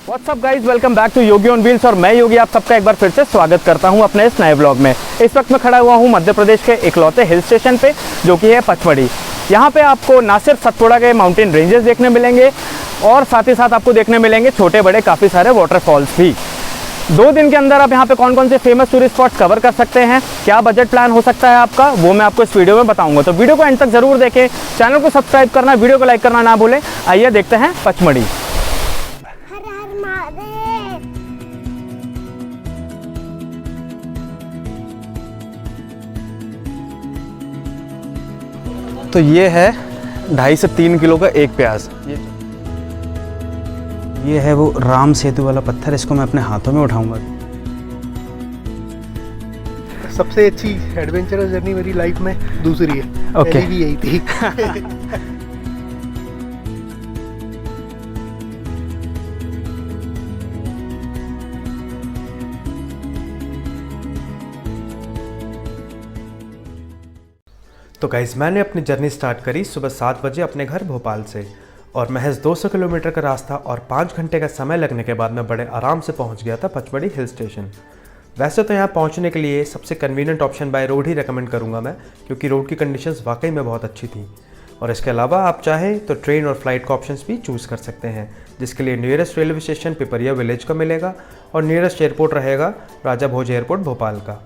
WhatsApp guys, welcome back to Yogi on wheels. और मैं योगी आप सबका एक बार फिर से स्वागत करता हूं अपने इस नए ब्लॉग में। इस वक्त मैं खड़ा हुआ हूं मध्य प्रदेश के इकलौते हिल स्टेशन पे, जो कि है पचमढ़ी। यहां पे आपको ना सिर्फ सतपुड़ा के माउंटेन रेंजेस देखने मिलेंगे और साथ ही साथ आपको देखने मिलेंगे छोटे बड़े काफ़ी सारे वाटरफॉल्स भी। 2 दिन के अंदर आप यहाँ पे कौन कौन से फेमस टूरिस्ट स्पॉट्स कवर कर सकते हैं, क्या बजट प्लान हो सकता है आपका, वो मैं आपको इस वीडियो में बताऊंगा। तो वीडियो को एंड तक जरूर देखें, चैनल को सब्सक्राइब करना, वीडियो को लाइक करना ना भूलें। आइए देखते हैं पचमढ़ी। तो ये है 2.5 से 3 किलो का एक प्याज। ये है वो राम सेतु वाला पत्थर, इसको मैं अपने हाथों में उठाऊंगा। सबसे अच्छी एडवेंचरस जर्नी मेरी लाइफ में दूसरी है। ओके। भी यही थी। तो गाइज़, मैंने अपनी जर्नी स्टार्ट करी सुबह 7 बजे अपने घर भोपाल से, और महज 200 किलोमीटर का रास्ता और 5 घंटे का समय लगने के बाद मैं बड़े आराम से पहुंच गया था पचमढ़ी हिल स्टेशन। वैसे तो यहाँ पहुंचने के लिए सबसे convenient option by road he recommend करूँगा मैं, क्योंकि रोड की कंडीशंस वाकई में बहुत अच्छी थी। और इसके अलावा आप चाहें तो ट्रेन और फ्लाइट का ऑप्शंस भी चूज़ कर सकते हैं, जिसके लिए nearest railway station Pipariya village का मिलेगा और नियरेस्ट एयरपोर्ट रहेगा राजा भोज एयरपोर्ट भोपाल का।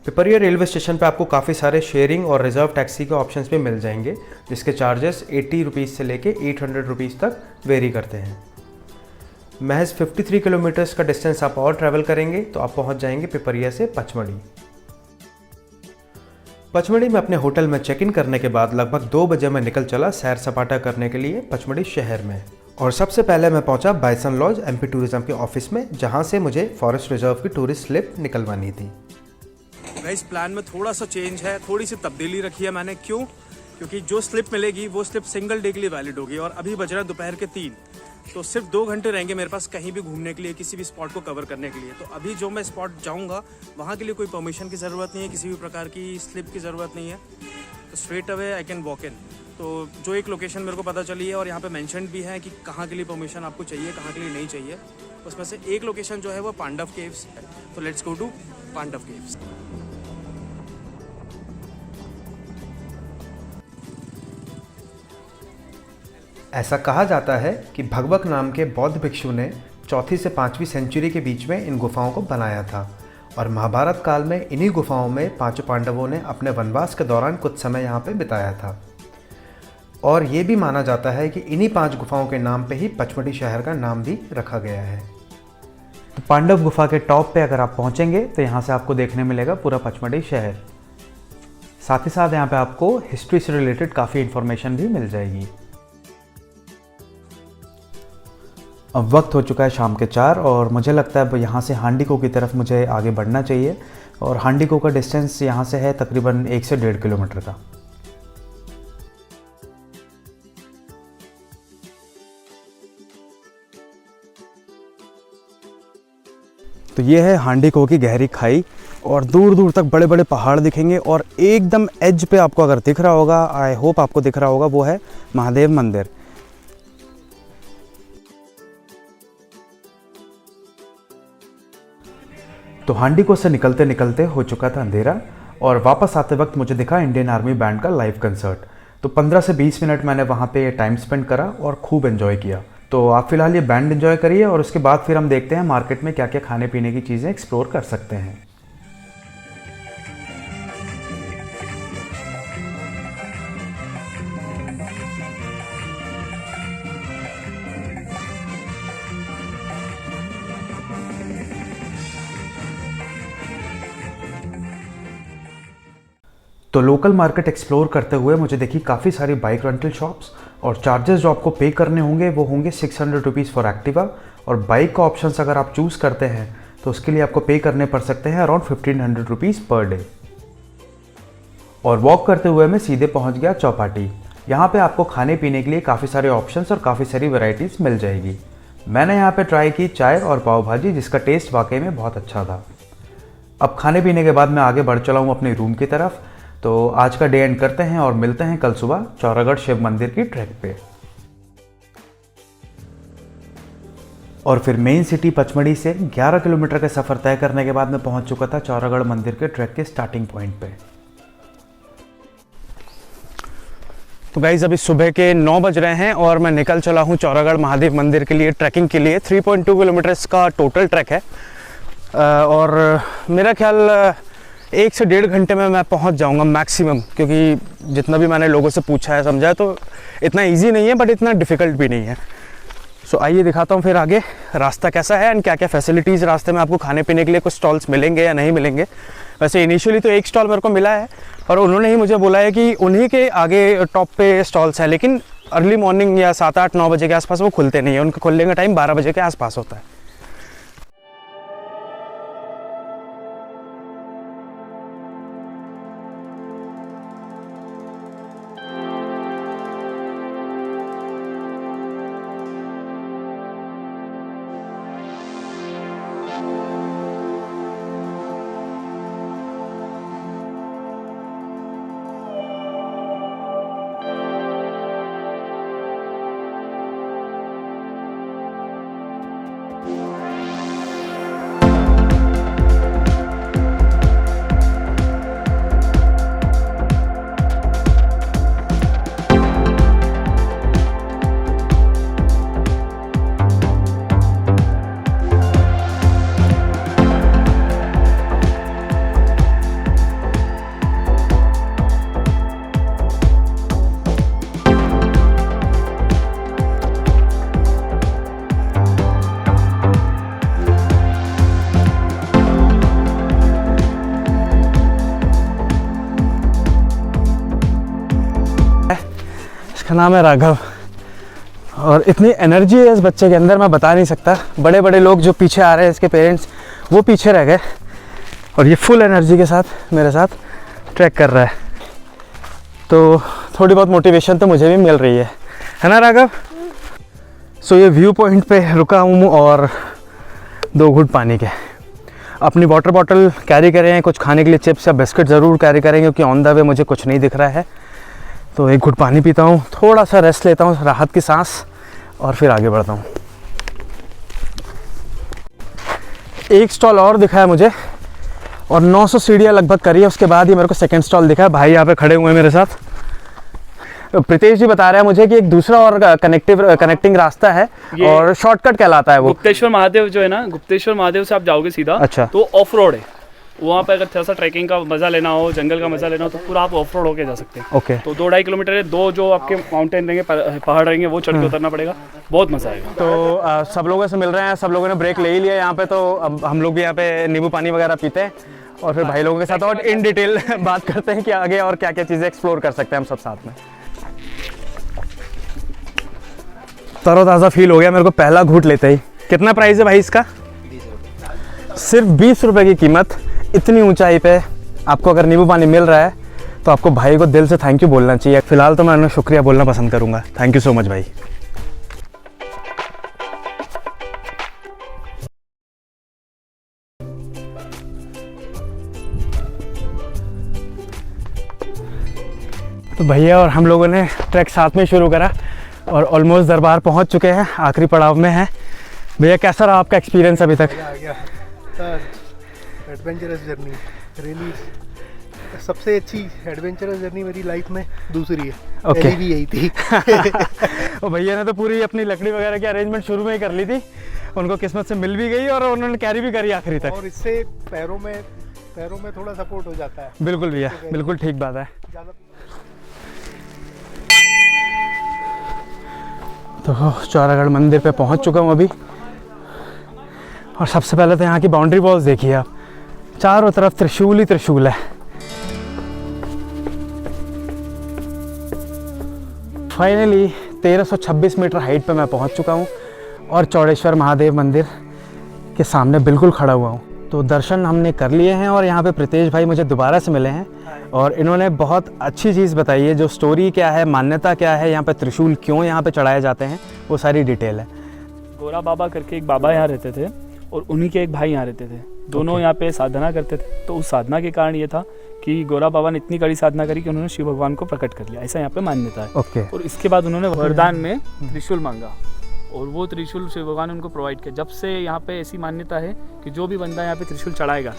पिपरिया रेलवे स्टेशन पर आपको काफ़ी सारे शेयरिंग और रिजर्व टैक्सी के ऑप्शंस भी मिल जाएंगे, जिसके चार्जेस 80 रुपीज़ से लेके 800 रुपीज़ तक वेरी करते हैं। महज 53 किलोमीटर्स का डिस्टेंस आप और ट्रैवल करेंगे तो आप पहुंच जाएंगे पिपरिया से पचमढ़ी। पचमढ़ी में अपने होटल में चेक इन करने के बाद लगभग 2 बजे मैं निकल चला सैर सपाटा करने के लिए पचमढ़ी शहर में। और सबसे पहले मैं पहुंचा बाइसन लॉज एमपी टूरिज्म के ऑफिस में, जहां से मुझे फॉरेस्ट रिजर्व की टूरिस्ट स्लिप निकलवानी थी। इस प्लान में थोड़ा सा चेंज है, थोड़ी सी तब्दीली रखी है मैंने। क्यों? क्योंकि जो स्लिप मिलेगी वो स्लिप सिंगल डे के लिए वैलिड होगी, और अभी बज रहा है दोपहर के 3, तो सिर्फ 2 घंटे रहेंगे मेरे पास कहीं भी घूमने के लिए, किसी भी स्पॉट को कवर करने के लिए। तो अभी जो मैं स्पॉट जाऊंगा वहाँ के लिए कोई परमिशन की ज़रूरत नहीं है, किसी भी प्रकार की स्लिप की ज़रूरत नहीं है, तो straight away I can walk in. तो जो एक लोकेशन मेरे को पता चली है और यहाँ पे मेंशन भी है कि कहाँ के लिए परमिशन आपको चाहिए, कहाँ के लिए नहीं चाहिए, उसमें से एक लोकेशन जो है वो पांडव केव्स है। तो let's go to Pandav caves. ऐसा कहा जाता है कि भगवक नाम के बौद्ध भिक्षु ने 4वीं से 5वीं सेंचुरी के बीच में इन गुफाओं को बनाया था, और महाभारत काल में इन्हीं गुफाओं में 5 पांडवों ने अपने वनवास के दौरान कुछ समय यहाँ पे बिताया था। और ये भी माना जाता है कि इन्हीं 5 गुफाओं के नाम पे ही पचमढ़ी शहर का नाम भी रखा गया है। तो पांडव गुफा के टॉप पे अगर आप पहुंचेंगे तो यहाँ से आपको देखने मिलेगा पूरा पचमढ़ी शहर। साथ ही साथ यहाँ पे आपको हिस्ट्री से रिलेटेड काफ़ी इन्फॉर्मेशन भी मिल जाएगी। अब वक्त हो चुका है शाम के 4, और मुझे लगता है अब यहाँ से हांडीको की तरफ मुझे आगे बढ़ना चाहिए। और हांडीको का डिस्टेंस यहाँ से है तकरीबन 1 से 1.5 किलोमीटर का। तो ये है हांडीको की गहरी खाई, और दूर दूर तक बड़े बड़े पहाड़ दिखेंगे, और एकदम एज पे आपको अगर दिख रहा होगा, आई होप आपको दिख रहा होगा, वो है महादेव मंदिर। तो हांडीको से निकलते निकलते हो चुका था अंधेरा, और वापस आते वक्त मुझे दिखा इंडियन आर्मी बैंड का लाइव कंसर्ट। तो 15 से 20 मिनट मैंने वहाँ पे टाइम स्पेंड करा और खूब एंजॉय किया। तो आप फिलहाल ये बैंड एंजॉय करिए, और उसके बाद फिर हम देखते हैं मार्केट में क्या क्या खाने पीने की चीज़ें एक्सप्लोर कर सकते हैं। तो लोकल मार्केट एक्सप्लोर करते हुए मुझे देखी काफ़ी सारी बाइक रेंटल शॉप्स, और चार्जेस जो आपको पे करने होंगे वो होंगे 600 रुपीज़ फॉर एक्टिवा, और बाइक का ऑप्शंस अगर आप चूज़ करते हैं तो उसके लिए आपको पे करने पड़ सकते हैं अराउंड 1500 रुपीज़ पर डे। और वॉक करते हुए मैं सीधे पहुंच गया चौपाटी। यहाँ पे आपको खाने पीने के लिए काफ़ी सारे ऑप्शंस और काफ़ी सारी वैरायटीज़ मिल जाएगी। मैंने यहाँ पे ट्राई की चाय और पाव भाजी, जिसका टेस्ट वाकई में बहुत अच्छा था। अब खाने पीने के बाद मैं आगे बढ़ चला हूँ अपने रूम की तरफ। तो आज का डे एंड करते हैं और मिलते हैं कल सुबह चौरागढ़ शिव मंदिर की ट्रैक पे। और फिर मेन सिटी पचमढ़ी से 11 किलोमीटर का सफ़र तय करने के बाद मैं पहुंच चुका था चौरागढ़ मंदिर के ट्रैक के स्टार्टिंग पॉइंट पे। तो गाइज अभी सुबह के 9 बज रहे हैं और मैं निकल चला हूँ चौरागढ़ महादेव मंदिर के लिए ट्रैकिंग के लिए। 3.2 किलोमीटर्स का टोटल ट्रैक है और मेरा ख्याल 1 से 1.5 घंटे में मैं पहुँच जाऊँगा मैक्सिमम, क्योंकि जितना भी मैंने लोगों से पूछा है समझा है तो इतना ईजी नहीं है बट इतना डिफ़िकल्ट भी नहीं है। सो आइए दिखाता हूँ फिर आगे रास्ता कैसा है एंड क्या क्या फैसिलिटीज़ रास्ते में आपको खाने पीने के लिए कुछ स्टॉल्स मिलेंगे या नहीं मिलेंगे। वैसे इनिशियली तो एक स्टॉल मेरे को मिला है और उन्होंने ही मुझे बोला है कि उन्हीं के आगे टॉप पे स्टॉल्स हैं, लेकिन अर्ली मॉर्निंग या 7, 8, 9 बजे के आसपास वो खुलते नहीं है। उनका खुलने का टाइम 12 बजे के आसपास होता है। इसका नाम है राघव और इतनी एनर्जी है इस बच्चे के अंदर मैं बता नहीं सकता। बड़े बड़े लोग जो पीछे आ रहे हैं, इसके पेरेंट्स, वो पीछे रह गए और ये फुल एनर्जी के साथ मेरे साथ ट्रैक कर रहा है। तो थोड़ी बहुत मोटिवेशन तो मुझे भी मिल रही है ना राघव? सो ये व्यू पॉइंट पे रुका हूँ और 2 घूंट पानी के। अपनी वाटर बॉटल कैरी करें, कुछ खाने के लिए चिप्स या बिस्किट ज़रूर कैरी करें क्योंकि ऑन द वे मुझे कुछ नहीं दिख रहा है। तो 1 घूंट पानी पीता हूँ, थोड़ा सा रेस्ट लेता हूँ, राहत की सांस, और फिर आगे बढ़ता हूँ। एक स्टॉल और दिखा है मुझे और 900 सीढ़ियाँ लगभग करी है, उसके बाद ही मेरे को सेकंड स्टॉल दिखा है। भाई यहाँ पे खड़े हुए हैं मेरे साथ। तो प्रीतेश जी बता रहे हैं मुझे कि एक दूसरा और कनेक्टिंग रास्ता है और शॉर्टकट कहलाता है वो। गुप्तेश्वर महादेव जो है ना, गुप्तेश्वर महादेव से आप जाओगे सीधा, अच्छा, तो ऑफ रोड है वहाँ पे। अगर थोड़ा सा ट्रैकिंग का मजा लेना हो, जंगल का मजा लेना हो, तो पूरा आप ऑफ रोड होके जा सकते हैं। ओके। तो 2-2.5 किलोमीटर है। 2 जो आपके माउंटेन रहेंगे, पहाड़ रहेंगे, वो चढ़ के उतरना पड़ेगा, बहुत मजा आएगा। तो सब लोगों से मिल रहे हैं, सब लोगों ने ब्रेक ले ही लिया यहाँ पे। तो अब हम लोग भी यहाँ पे नींबू पानी वगैरह पीते हैं और फिर भाई लोगों के साथ और इन डिटेल बात करते हैं कि आगे और क्या क्या चीज़ें एक्सप्लोर कर सकते हैं हम सब साथ में। तरोताज़ा फील हो गया मेरे को पहला घूंट लेते ही। कितना प्राइस है भाई इसका? सिर्फ 20 रुपये की कीमत। इतनी ऊंचाई पे आपको अगर नींबू पानी मिल रहा है तो आपको भाई को दिल से थैंक यू बोलना चाहिए। फिलहाल तो मैं उन्हें शुक्रिया बोलना पसंद करूंगा। थैंक यू सो मच भाई। तो भैया और हम लोगों ने ट्रैक साथ में शुरू करा और ऑलमोस्ट दरबार पहुंच चुके हैं, आखिरी पड़ाव में है। भैया कैसा रहा आपका एक्सपीरियंस अभी तक? एडवेंचरस जर्नी, रियली सबसे अच्छी एडवेंचरस जर्नी मेरी लाइफ में दूसरी है। ओके। पहली भी यही थी। और भैया ने तो पूरी अपनी लकड़ी वगैरह की अरेंजमेंट शुरू में ही कर ली थी। उनको किस्मत से मिल भी गई और उन्होंने कैरी भी करी आखिरी तक। और इससे पैरों में थोड़ा सपोर्ट हो जाता है। बिल्कुल भैया, बिल्कुल ठीक बात है। तो चौरागढ़ मंदिर पे पहुंच चुका हूँ अभी और सबसे पहले तो यहाँ की बाउंड्री वॉल्स देखिए आप, चारों तरफ त्रिशूल ही त्रिशूल है। फाइनली 1326 मीटर हाइट पे मैं पहुंच चुका हूँ और चौड़ेश्वर महादेव मंदिर के सामने बिल्कुल खड़ा हुआ हूँ। तो दर्शन हमने कर लिए हैं और यहाँ पे प्रीतेश भाई मुझे दोबारा से मिले हैं और इन्होंने बहुत अच्छी चीज़ बताई है। जो स्टोरी क्या है, मान्यता क्या है, यहाँ पे त्रिशूल क्यों यहाँ पे चढ़ाए जाते हैं, वो सारी डिटेल है। गोरा बाबा करके एक बाबा यहाँ रहते थे और उन्हीं के एक भाई यहाँ रहते थे। दोनों यहाँ पे साधना करते थे। तो उस साधना के कारण ये था कि गोरा बाबा ने इतनी कड़ी साधना करी कि उन्होंने शिव भगवान को प्रकट कर लिया, ऐसा यहाँ पे मान्यता है। ओके। और इसके बाद उन्होंने वरदान में त्रिशूल मांगा और वो त्रिशूल शिव भगवान ने उनको प्रोवाइड किया। जब से यहाँ पे ऐसी मान्यता है कि जो भी बंदा यहाँ पे त्रिशूल चढ़ाएगा,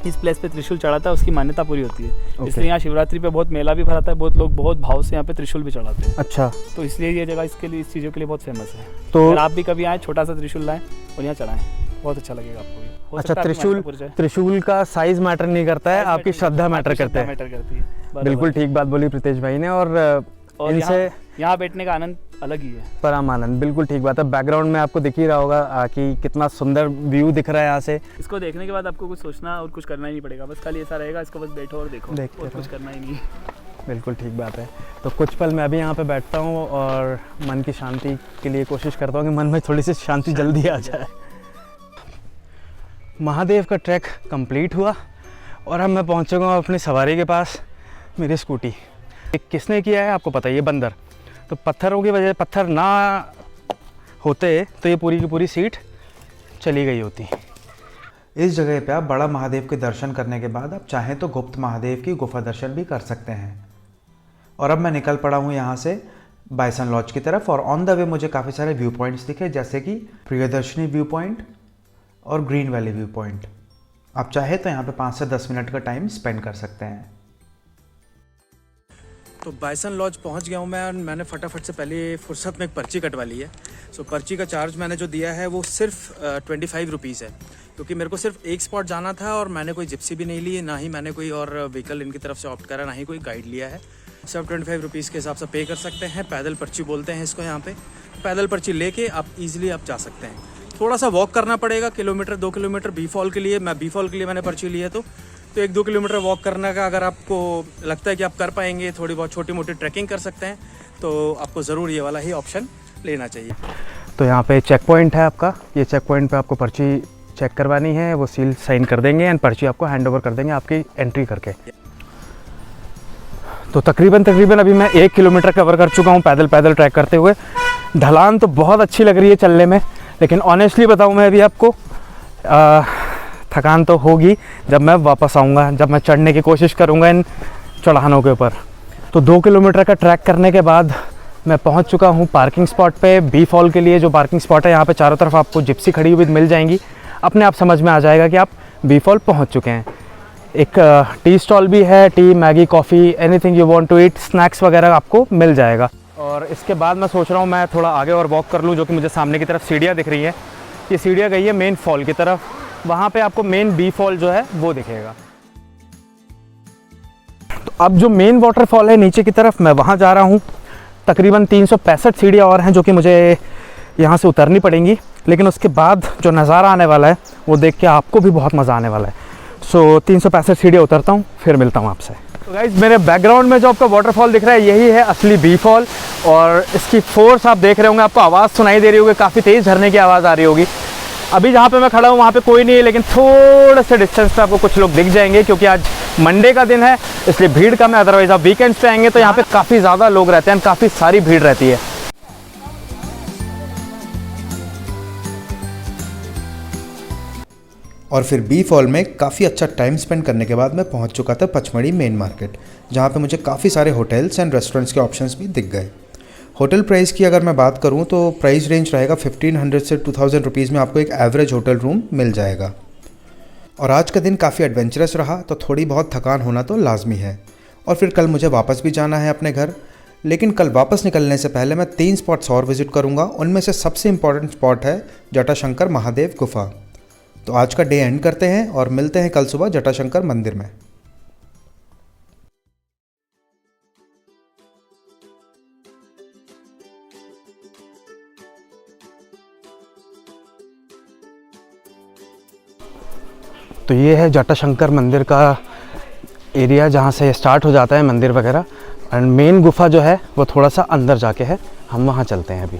इस प्लेस पे त्रिशूल चढ़ाता है, उसकी मान्यता पूरी होती है। इसलिए यहाँ शिवरात्रि पे बहुत मेला भी भराता है, बहुत लोग बहुत भाव से यहाँ पे त्रिशूल भी चढ़ाते हैं। अच्छा, तो इसलिए ये जगह इसके लिए, इस चीज़ों के लिए बहुत फेमस है। तो अगर आप भी कभी आए, छोटा सा त्रिशूल लाएं और यहाँ चढ़ाएं, बहुत अच्छा लगेगा आपको भी। हो अच्छा, सकता है आपको मान्यता पूरी जाए। त्रिशूल का साइज मैटर नहीं करता है, आपकी श्रद्धा मैटर करता है। मैटर करती है, बराबर। बिल्कुल ठीक बात बोली प्रीतेश भाई ने। और इनसे यहाँ बैठने का आनंद अलग ही है। परम आनंद, बिल्कुल ठीक बात है। बैकग्राउंड में आपको दिख ही रहा होगा कि कितना सुंदर व्यू दिख रहा है यहाँ से। इसको देखने के बाद आपको कुछ सोचना और कुछ करना ही नहीं पड़ेगा, बस खाली ऐसा रहेगा, इसको बस बैठो और देखो, और कुछ करना ही नहीं। बिल्कुल ठीक बात है। तो कुछ पल मैं अभी यहाँ पे बैठता हूँ और मन की शांति के लिए कोशिश करता हूँ कि मन में थोड़ी सी शांति जल्दी आ जाए। महादेव का ट्रैक कंप्लीट हुआ और अब मैं पहुँच चुका हूँ अपनी सवारी के पास, मेरी स्कूटी। किसने किया है आपको पता ही है, बंदर। तो पत्थरों की वजह, पत्थर ना होते तो ये पूरी की पूरी सीट चली गई होती। इस जगह पे आप बड़ा महादेव के दर्शन करने के बाद आप चाहें तो गुप्त महादेव की गुफा दर्शन भी कर सकते हैं। और अब मैं निकल पड़ा हूँ यहाँ से बाइसन लॉज की तरफ, और ऑन द वे मुझे काफ़ी सारे व्यू पॉइंट्स दिखे, जैसे कि प्रियदर्शनी व्यू पॉइंट और ग्रीन वैली व्यू पॉइंट। आप चाहे तो यहाँ पे 5 से 10 मिनट का टाइम स्पेंड कर सकते हैं। तो बाइसन लॉज पहुंच गया हूं मैं, और मैंने फटाफट से पहले फुर्सत में एक पर्ची कटवा ली है। सो पर्ची का चार्ज मैंने जो दिया है वो सिर्फ 25 रुपीज़ है, क्योंकि मेरे को सिर्फ एक स्पॉट जाना था और मैंने कोई जिप्सी भी नहीं ली है, ना ही मैंने कोई और व्हीकल इनकी तरफ से ऑप्ट करा, ना ही कोई गाइड लिया है। सिर्फ 25 रुपीज़ के हिसाब से पे कर सकते हैं। पैदल पर्ची बोलते हैं इसको यहाँ पे। पैदल पर्ची लेके आप ईजिली आप जा सकते हैं। थोड़ा सा वॉक करना पड़ेगा, किलोमीटर 2 किलोमीटर बी फॉल के लिए। बी फॉल के लिए मैंने पर्ची ली है, तो 1-2 किलोमीटर वॉक करने का अगर आपको लगता है कि आप कर पाएंगे, थोड़ी बहुत छोटी मोटी ट्रैकिंग कर सकते हैं, तो आपको ज़रूर ये वाला ही ऑप्शन लेना चाहिए। तो यहाँ पे चेक पॉइंट है आपका, ये चेक पॉइंट पे आपको पर्ची चेक करवानी है, वो सील साइन कर देंगे एंड पर्ची आपको हैंड ओवर कर देंगे आपकी एंट्री करके। तो तकरीबन अभी मैं 1 किलोमीटर कवर कर चुका हूँ पैदल ट्रैक करते हुए। ढलान तो बहुत अच्छी लग रही है चलने में, लेकिन ऑनेस्टली बताऊँ मैं अभी आपको, थकान तो होगी जब मैं वापस आऊँगा, जब मैं चढ़ने की कोशिश करूँगा इन चढ़ानों के ऊपर। तो 2 किलोमीटर का ट्रैक करने के बाद मैं पहुँच चुका हूँ पार्किंग स्पॉट पे, बी फॉल के लिए जो पार्किंग स्पॉट है। यहाँ पे चारों तरफ आपको जिप्सी खड़ी हुई मिल जाएंगी, अपने आप समझ में आ जाएगा कि आप बी फॉल पहुँच चुके हैं। एक टी स्टॉल भी है, tea, Maggi, coffee, anything you want to eat, snacks वगैरह आपको मिल जाएगा। और इसके बाद मैं सोच रहा हूँ मैं थोड़ा आगे और वॉक कर लूँ, जो कि मुझे सामने की तरफ सीढ़ियाँ दिख रही हैं। ये सीढ़ियाँ गई है मेन फॉल की तरफ, वहाँ पे आपको मेन बी फॉल जो है वो दिखेगा। तो अब जो मेन वाटरफॉल है नीचे की तरफ, मैं वहाँ जा रहा हूँ। तकरीबन 365 सीढ़ियाँ और हैं जो कि मुझे यहाँ से उतरनी पड़ेंगी, लेकिन उसके बाद जो नज़ारा आने वाला है वो देख के आपको भी बहुत मज़ा आने वाला है। सो 365 सीढ़ियाँ उतरता हूँ, फिर मिलता हूँ आपसे। तो गाइस, मेरे बैकग्राउंड में जो आपका वाटरफॉल दिख रहा है यही है असली बी फॉल, और इसकी फोर्स आप देख रहे होंगे, आपको आवाज़ सुनाई दे रही होगी, काफ़ी तेज़ झरने की आवाज़ आ रही होगी। अभी जहाँ पे मैं खड़ा हूँ वहाँ पे कोई नहीं है, लेकिन थोड़े से डिस्टेंस पे आपको कुछ लोग दिख जाएंगे, क्योंकि आज मंडे का दिन है इसलिए भीड़ कम है। अदरवाइज आप वीकेंड्स पे आएंगे तो यहाँ पे काफ़ी ज़्यादा लोग रहते हैं, काफ़ी सारी भीड़ रहती है। और फिर बी फॉल में काफ़ी अच्छा टाइम स्पेंड करने के बाद मैं पहुंच चुका था पचमढ़ी मेन मार्केट, जहां पे मुझे काफ़ी सारे होटल्स एंड रेस्टोरेंट्स के ऑप्शंस भी दिख गए। होटल प्राइस की अगर मैं बात करूं तो प्राइस रेंज रहेगा 1500 से 2000 रुपीज़ में आपको एक एवरेज होटल रूम मिल जाएगा। और आज का दिन काफ़ी एडवेंचरस रहा, तो थोड़ी बहुत थकान होना तो लाजमी है। और फिर कल मुझे वापस भी जाना है अपने घर, लेकिन कल वापस निकलने से पहले मैं 3 स्पॉट्स और विज़िट करूँगा। उनमें से सबसे इम्पॉर्टेंट स्पॉट है जटाशंकर महादेव गुफा। तो आज का डे एंड करते हैं और मिलते हैं कल सुबह जटाशंकर मंदिर में। तो ये है जटाशंकर मंदिर का एरिया, जहाँ से स्टार्ट हो जाता है मंदिर वगैरह, एंड मेन गुफा जो है वो थोड़ा सा अंदर जाके है, हम वहाँ चलते हैं अभी।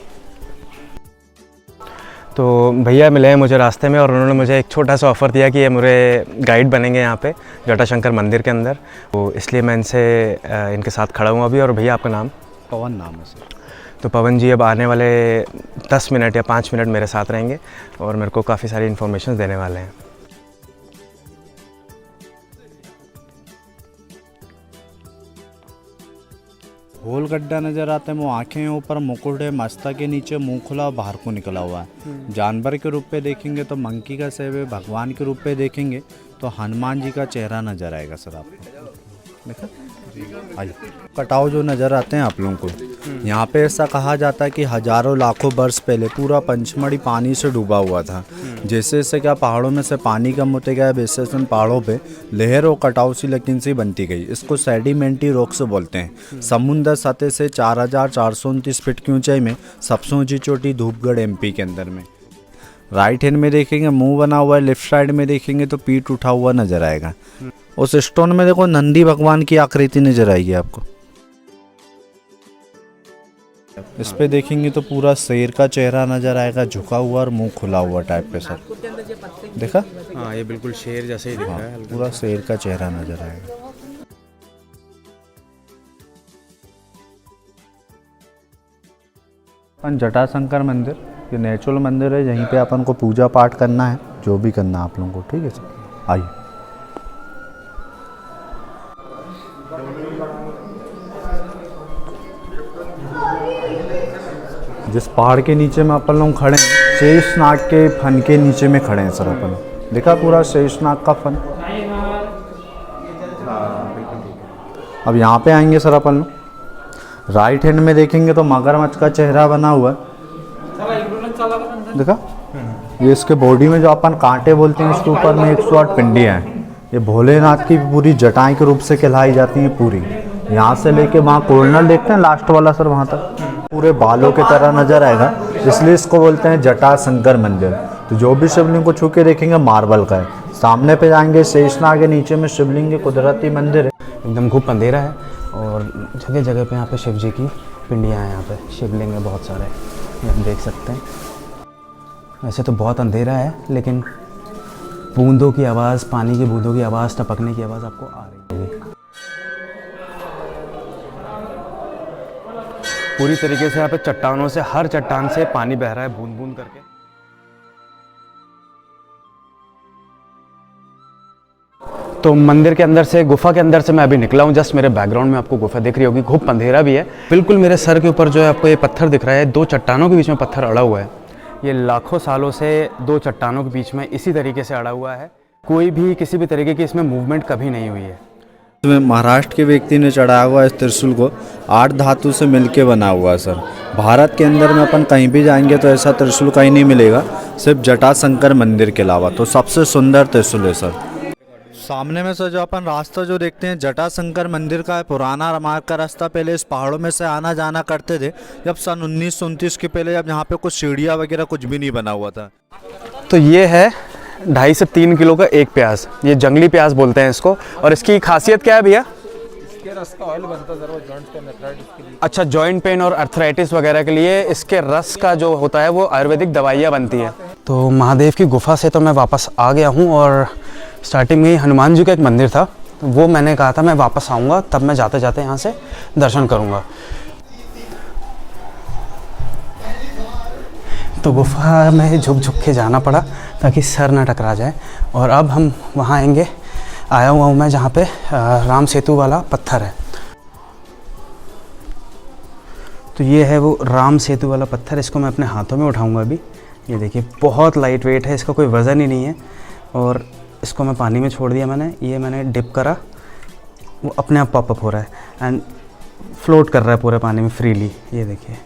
तो भैया मिले हैं मुझे रास्ते में, और उन्होंने मुझे एक छोटा सा ऑफ़र दिया कि ये मेरे गाइड बनेंगे यहाँ पे जटाशंकर मंदिर के अंदर, तो इसलिए मैं इनके साथ खड़ा हूँ अभी। और भैया आपका नाम? पवन नाम है सर। तो पवन जी अब आने वाले 10 मिनट या 5 मिनट मेरे साथ रहेंगे और मेरे को काफ़ी सारी इन्फॉर्मेशन देने वाले हैं। गोल गड्ढा नज़र आता है, वो आँखें ऊपर, मुकुट है, मस्तक के नीचे मुंह खुला और बाहर को निकला हुआ है। जानवर के रूप पे देखेंगे तो मंकी का सेब है, भगवान के रूप पे देखेंगे तो हनुमान जी का चेहरा नज़र आएगा सर आपको। देखा आइए, कटाव जो नज़र आते हैं आप लोगों को, यहाँ पे ऐसा कहा जाता है कि हजारों लाखों वर्ष पहले पूरा पंचमढ़ी पानी से डूबा हुआ था। जैसे जैसे क्या पहाड़ों में से पानी कम होते गया, वैसे वैसे पहाड़ों पे लहर और कटाव सी लेकिन सी बनती गई। इसको सेडिमेंटी रॉक्स बोलते हैं। समुद्र सतह से 4429 फीट की ऊंचाई में सबसे ऊंची चोटी धूपगढ़ एमपी के अंदर में। राइट हैंड में देखेंगे मुंह बना हुआ है, लेफ्ट साइड में देखेंगे तो पीठ उठा हुआ नजर आएगा। उस स्टोन में देखो नंदी भगवान की आकृति नजर आएगी आपको। इस पे देखेंगे तो पूरा शेर का चेहरा नजर आएगा, झुका हुआ और मुंह खुला हुआ टाइप पे सर। देखा? हाँ, ये बिल्कुल शेर जैसे ही दिख रहा है। पूरा शेर का चेहरा नजर आएगा। अपन जटाशंकर मंदिर, ये नेचुरल मंदिर है, यहीं पे अपन को पूजा पाठ करना है, जो भी करना है आप लोगों को। ठीक है सर, आइए। जिस पहाड़ के नीचे में अपन लोग खड़े हैं, शेषनाग के फन के नीचे में खड़े हैं सर अपन। देखा पूरा शेषनाग का फन। अब यहाँ पे आएंगे सर अपन लोग, राइट हैंड में देखेंगे तो मगरमच्छ का चेहरा बना हुआ है। देखा? ये इसके बॉडी में जो अपन कांटे बोलते हैं, इसके ऊपर में 108 पिंडियाँ हैं। ये भोलेनाथ की पूरी जटाएं के रूप से कहलाई जाती हैं पूरी। यहाँ से लेके वहाँ कोर्नर देखते हैं लास्ट वाला सर, वहाँ तक पूरे बालों की तरह नजर आएगा, इसलिए इसको बोलते हैं जटाशंकर मंदिर। तो जो भी शिवलिंग को छू के देखेंगे मार्बल का है। सामने पे जाएंगे शेषनाग के नीचे में शिवलिंग के कुदरती मंदिर है। एकदम खूब अंधेरा है और जगह जगह पे यहाँ पे शिव जी की पिंडियाँ हैं। यहाँ पे शिवलिंग है बहुत सारे, ये हम देख सकते हैं। वैसे तो बहुत अंधेरा है, लेकिन बूंदों की आवाज़, पानी की बूंदों की आवाज़, टपकने की आवाज़ आपको आ रही होगी। पूरी तरीके से यहाँ पे चट्टानों से, हर चट्टान से पानी बह रहा है बूंद बूंद करके। तो मंदिर के अंदर से, गुफा के अंदर से मैं अभी निकला हूँ। जस्ट मेरे बैकग्राउंड में आपको गुफा दिख रही होगी, खूब अंधेरा भी है। बिल्कुल मेरे सर के ऊपर जो है आपको ये पत्थर दिख रहा है, दो चट्टानों के बीच में पत्थर अड़ा हुआ है। ये लाखों सालों से दो चट्टानों के बीच में इसी तरीके से अड़ा हुआ है। कोई भी किसी भी तरीके की इसमें मूवमेंट कभी नहीं हुई है। इसमें महाराष्ट्र के व्यक्ति ने चढ़ाया हुआ इस त्रिशूल को 8 धातु से मिलके बना हुआ है सर। भारत के अंदर में अपन कहीं भी जाएंगे तो ऐसा त्रिशूल कहीं नहीं मिलेगा, सिर्फ जटाशंकर मंदिर के अलावा। तो सबसे सुंदर त्रिशूल है सर। सामने में सर जो अपन रास्ता जो देखते हैं जटाशंकर मंदिर का है। पुराना मार्ग का रास्ता, पहले इस पहाड़ों में से आना जाना करते थे जब सन 1929 के पहले, जब यहाँ पे कुछ सीढ़ियाँ वगैरह कुछ भी नहीं बना हुआ था। तो ये है 2.5 से 3 किलो का एक प्याज, ये जंगली प्याज बोलते हैं इसको। और इसकी खासियत क्या है भैया? इसके रस का ऑयल बनता है सर, वो जॉइंट्स के अर्थराइटिस के लिए। अच्छा, जॉइंट पेन और अर्थराइटिस वगैरह के लिए इसके रस का जो होता है वो आयुर्वेदिक दवाइयाँ बनती है। तो महादेव की गुफा से तो मैं वापस आ गया हूँ और स्टार्टिंग में ही हनुमान जी का एक मंदिर था, वो मैंने कहा था मैं वापस आऊँगा, तब मैं जाते जाते यहाँ से दर्शन करूँगा। तो गुफा में झुक झुक के जाना पड़ा ताकि सर ना टकरा जाए। और अब हम वहाँ आएंगे, आया हुआ हूँ मैं जहाँ पे राम सेतु वाला पत्थर है। तो ये है वो राम सेतु वाला पत्थर, इसको मैं अपने हाथों में उठाऊँगा अभी। ये देखिए बहुत लाइट वेट है, इसका कोई वज़न ही नहीं है। और इसको मैं पानी में छोड़ दिया मैंने डिप करा, वो अपने आप पॉपअप हो रहा है एंड फ्लोट कर रहा है पूरे पानी में फ्रीली। ये देखिए,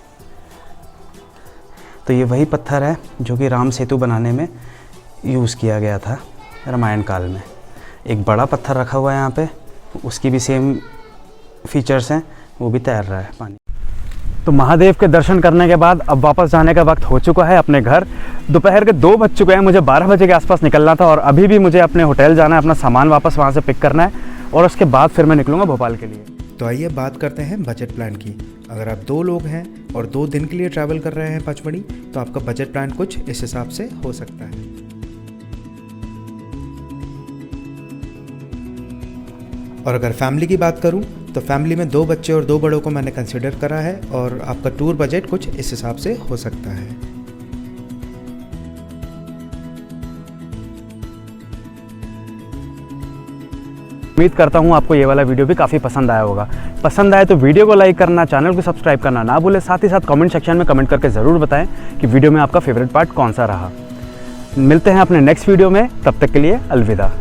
तो ये वही पत्थर है जो कि राम सेतु बनाने में यूज़ किया गया था रामायण काल में। एक बड़ा पत्थर रखा हुआ है यहाँ पे, उसकी भी सेम फीचर्स हैं, वो भी तैर रहा है पानी। तो महादेव के दर्शन करने के बाद अब वापस जाने का वक्त हो चुका है अपने घर। दोपहर के 2 बज चुके हैं, मुझे 12 बजे के आसपास निकलना था और अभी भी मुझे अपने होटल जाना है, अपना सामान वापस वहाँ से पिक करना है और उसके बाद फिर मैं निकलूँगा भोपाल के लिए। तो आइए बात करते हैं बजट प्लान की। अगर आप 2 लोग हैं और 2 दिन के लिए ट्रैवल कर रहे हैं पचमढ़ी, तो आपका बजट प्लान कुछ इस हिसाब से हो सकता है। और अगर फैमिली की बात करूं तो फैमिली में 2 बच्चे और 2 बड़ों को मैंने कंसिडर करा है और आपका टूर बजट कुछ इस हिसाब से हो सकता है। उम्मीद करता हूँ आपको ये वाला वीडियो भी काफ़ी पसंद आया होगा। पसंद आए तो वीडियो को लाइक करना, चैनल को सब्सक्राइब करना ना भूलें। साथ ही साथ कमेंट सेक्शन में कमेंट करके ज़रूर बताएं कि वीडियो में आपका फेवरेट पार्ट कौन सा रहा। मिलते हैं अपने नेक्स्ट वीडियो में, तब तक के लिए अलविदा।